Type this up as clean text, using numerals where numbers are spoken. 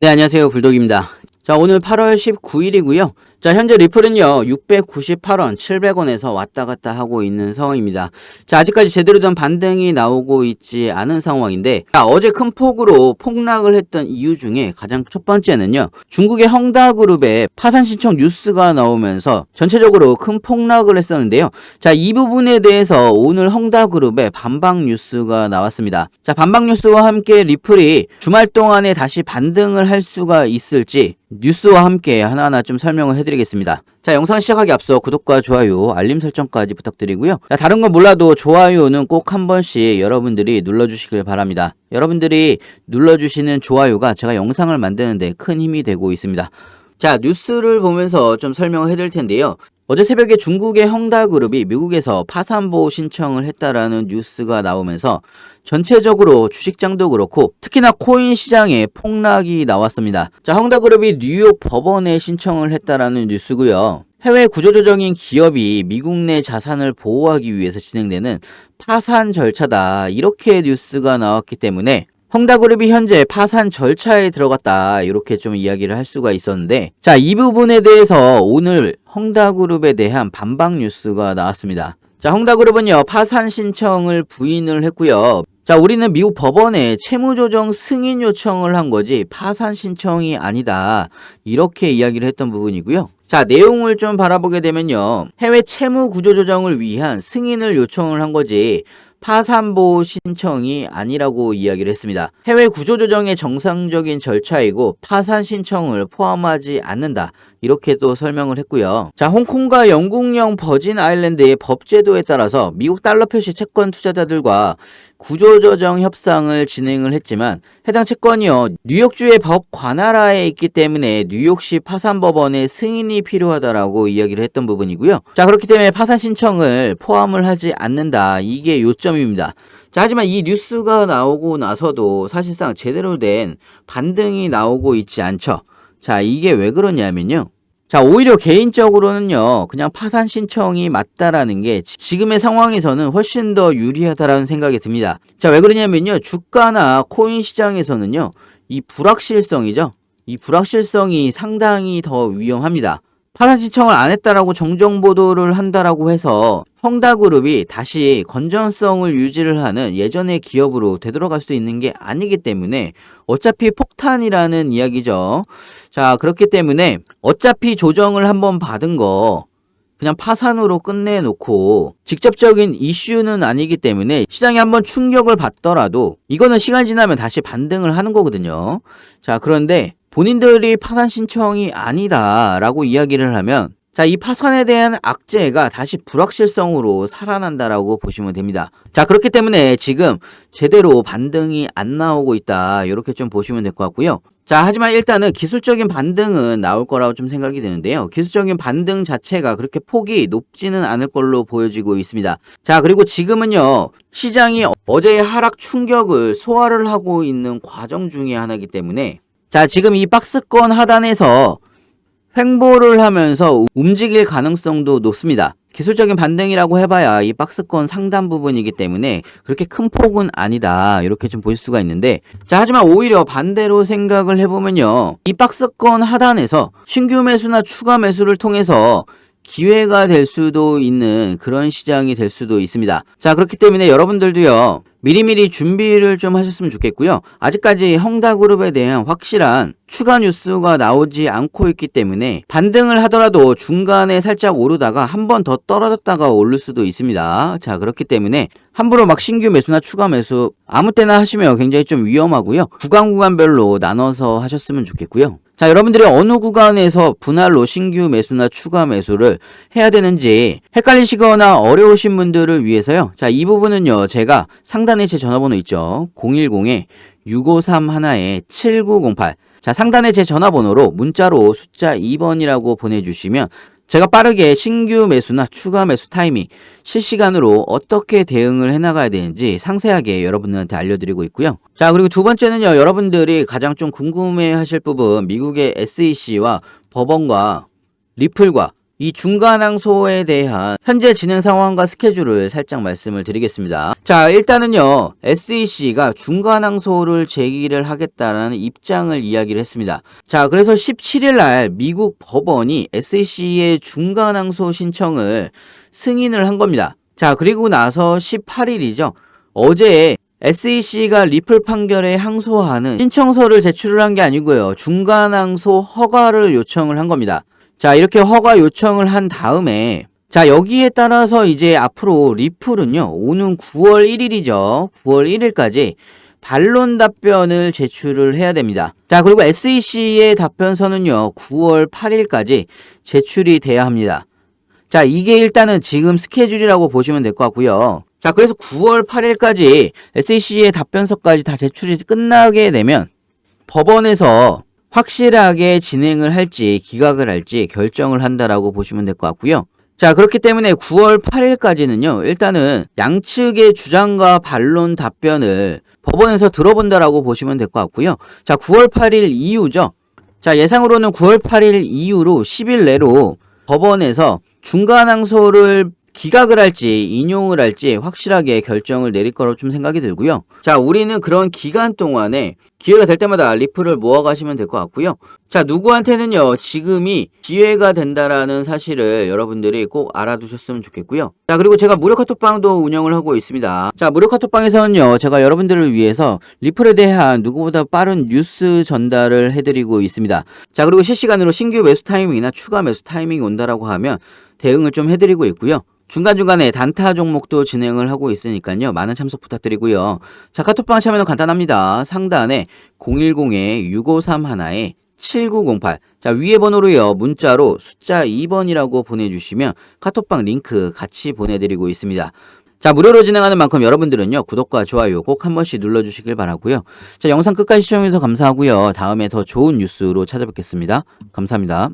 네, 안녕하세요. 불독입니다. 자, 오늘 8월 19일이고요. 자, 현재 리플은요, 698원, 700원에서 왔다 갔다 하고 있는 상황입니다. 자, 아직까지 제대로 된 반등이 나오고 있지 않은 상황인데, 자, 어제 큰 폭으로 폭락을 했던 이유 중에 가장 첫 번째는요, 중국의 헝다그룹의 파산 신청 뉴스가 나오면서 전체적으로 큰 폭락을 했었는데요. 자, 이 부분에 대해서 오늘 헝다그룹의 반박 뉴스가 나왔습니다. 자, 반박 뉴스와 함께 리플이 주말 동안에 다시 반등을 할 수가 있을지 뉴스와 함께 하나하나 좀 설명을 해드리겠습니다. 자, 영상 시작하기 앞서 구독과 좋아요, 알림 설정까지 부탁드리고요. 자, 다른 건 몰라도 좋아요는 꼭 한 번씩 여러분들이 눌러주시길 바랍니다. 여러분들이 눌러주시는 좋아요가 제가 영상을 만드는데 큰 힘이 되고 있습니다. 자, 뉴스를 보면서 좀 설명을 해드릴 텐데요. 어제 새벽에 중국의 헝다그룹이 미국에서 파산보호 신청을 했다라는 뉴스가 나오면서 전체적으로 주식장도 그렇고 특히나 코인 시장에 폭락이 나왔습니다. 자, 헝다그룹이 뉴욕 법원에 신청을 했다라는 뉴스고요. 해외 구조조정인 기업이 미국 내 자산을 보호하기 위해서 진행되는 파산 절차다. 이렇게 뉴스가 나왔기 때문에 헝다그룹이 현재 파산 절차에 들어갔다, 이렇게 좀 이야기를 할 수가 있었는데, 자, 이 부분에 대해서 오늘 헝다그룹에 대한 반박 뉴스가 나왔습니다. 자, 헝다그룹은요, 파산 신청을 부인을 했고요. 자, 우리는 미국 법원에 채무조정 승인 요청을 한 거지 파산 신청이 아니다, 이렇게 이야기를 했던 부분이고요. 자, 내용을 좀 바라보게 되면요, 해외 채무 구조조정을 위한 승인을 요청을 한 거지 파산보호 신청이 아니라고 이야기를 했습니다. 해외 구조조정의 정상적인 절차이고 파산 신청을 포함하지 않는다, 이렇게 또 설명을 했고요. 자, 홍콩과 영국령 버진 아일랜드의 법제도에 따라서 미국 달러 표시 채권 투자자들과 구조조정 협상을 진행을 했지만 해당 채권이요, 뉴욕주의 법 관할하에 있기 때문에 뉴욕시 파산법원의 승인이 필요하다라고 이야기를 했던 부분이고요. 자, 그렇기 때문에 파산 신청을 포함을 하지 않는다, 이게 요점입니다. 자, 하지만 이 뉴스가 나오고 나서도 사실상 제대로 된 반등이 나오고 있지 않죠. 자, 이게 왜 그러냐면요, 자, 오히려 개인적으로는요, 그냥 파산 신청이 맞다라는 게 지금의 상황에서는 훨씬 더 유리하다라는 생각이 듭니다. 자, 왜 그러냐면요, 주가나 코인 시장에서는요, 이 불확실성이죠. 이 불확실성이 상당히 더 위험합니다. 파산 신청을 안 했다라고 정정 보도를 한다라고 해서 헝다그룹이 다시 건전성을 유지를 하는 예전의 기업으로 되돌아갈 수 있는 게 아니기 때문에 어차피 폭탄이라는 이야기죠. 자, 그렇기 때문에 어차피 조정을 한번 받은 거 그냥 파산으로 끝내놓고 직접적인 이슈는 아니기 때문에 시장이 한번 충격을 받더라도 이거는 시간 지나면 다시 반등을 하는 거거든요. 자, 그런데 본인들이 파산 신청이 아니다라고 이야기를 하면, 자, 이 파산에 대한 악재가 다시 불확실성으로 살아난다라고 보시면 됩니다. 자, 그렇기 때문에 지금 제대로 반등이 안 나오고 있다, 이렇게 좀 보시면 될 것 같고요. 자, 하지만 일단은 기술적인 반등은 나올 거라고 좀 생각이 드는데요. 기술적인 반등 자체가 그렇게 폭이 높지는 않을 걸로 보여지고 있습니다. 자, 그리고 지금은요, 시장이 어제의 하락 충격을 소화를 하고 있는 과정 중에 하나이기 때문에, 자, 지금 이 박스권 하단에서 횡보를 하면서 움직일 가능성도 높습니다. 기술적인 반등이라고 해봐야 이 박스권 상단 부분이기 때문에 그렇게 큰 폭은 아니다, 이렇게 좀 볼 수가 있는데, 자, 하지만 오히려 반대로 생각을 해보면요, 이 박스권 하단에서 신규 매수나 추가 매수를 통해서 기회가 될 수도 있는 그런 시장이 될 수도 있습니다. 자, 그렇기 때문에 여러분들도요, 미리미리 준비를 좀 하셨으면 좋겠고요. 아직까지 헝다그룹에 대한 확실한 추가 뉴스가 나오지 않고 있기 때문에 반등을 하더라도 중간에 살짝 오르다가 한 번 더 떨어졌다가 오를 수도 있습니다. 자, 그렇기 때문에 함부로 막 신규 매수나 추가 매수 아무 때나 하시면 굉장히 좀 위험하고요. 구간별로 나눠서 하셨으면 좋겠고요. 자, 여러분들이 어느 구간에서 분할로 신규 매수나 추가 매수를 해야 되는지 헷갈리시거나 어려우신 분들을 위해서요, 자, 이 부분은요, 제가 상단에 제 전화번호 있죠. 010-6531-7908. 자, 상단에 제 전화번호로 문자로 숫자 2번이라고 보내주시면 제가 빠르게 신규 매수나 추가 매수 타이밍 실시간으로 어떻게 대응을 해나가야 되는지 상세하게 여러분들한테 알려드리고 있고요. 자, 그리고 두 번째는요, 여러분들이 가장 좀 궁금해 하실 부분, 미국의 SEC와 법원과 리플과 이 중간항소에 대한 현재 진행 상황과 스케줄을 살짝 말씀을 드리겠습니다. 자, 일단은요, SEC가 중간항소를 제기를 하겠다라는 입장을 이야기를 했습니다. 자, 그래서 17일 날 미국 법원이 SEC의 중간항소 신청을 승인을 한 겁니다. 자, 그리고 나서 18일이죠. 어제 SEC가 리플 판결에 항소하는 신청서를 제출을 한 게 아니고요. 중간항소 허가를 요청을 한 겁니다. 자, 이렇게 허가 요청을 한 다음에 자, 여기에 따라서 이제 앞으로 리플은요. 오는 9월 1일이죠. 9월 1일까지 반론 답변을 제출을 해야 됩니다. 자, 그리고 SEC의 답변서는요. 9월 8일까지 제출이 돼야 합니다. 자, 이게 일단은 지금 스케줄이라고 보시면 될 것 같고요. 자, 그래서 9월 8일까지 SEC의 답변서까지 다 제출이 끝나게 되면 법원에서 확실하게 진행을 할지 기각을 할지 결정을 한다라고 보시면 될 것 같고요. 자, 그렇기 때문에 9월 8일까지는요. 일단은 양측의 주장과 반론 답변을 법원에서 들어본다라고 보시면 될 것 같고요. 자, 9월 8일 이후죠. 자, 예상으로는 9월 8일 이후로 10일 내로 법원에서 중간항소를 기각을 할지 인용을 할지 확실하게 결정을 내릴 거로 좀 생각이 들고요. 자, 우리는 그런 기간 동안에 기회가 될 때마다 리플을 모아가시면 될 것 같고요. 자, 누구한테는요, 지금이 기회가 된다라는 사실을 여러분들이 꼭 알아두셨으면 좋겠고요. 자, 그리고 제가 무료 카톡방도 운영을 하고 있습니다. 자, 무료 카톡방에서는요, 제가 여러분들을 위해서 리플에 대한 누구보다 빠른 뉴스 전달을 해드리고 있습니다. 자, 그리고 실시간으로 신규 매수 타이밍이나 추가 매수 타이밍이 온다라고 하면 대응을 좀 해드리고 있고요. 중간중간에 단타 종목도 진행을 하고 있으니까요. 많은 참석 부탁드리고요. 자, 카톡방 참여는 간단합니다. 상단에 010-6531-7908. 자, 위에 번호로요. 문자로 숫자 2번이라고 보내주시면 카톡방 링크 같이 보내드리고 있습니다. 자, 무료로 진행하는 만큼 여러분들은요. 구독과 좋아요 꼭 한 번씩 눌러주시길 바라고요. 자, 영상 끝까지 시청해주셔서 감사하고요. 다음에 더 좋은 뉴스로 찾아뵙겠습니다. 감사합니다.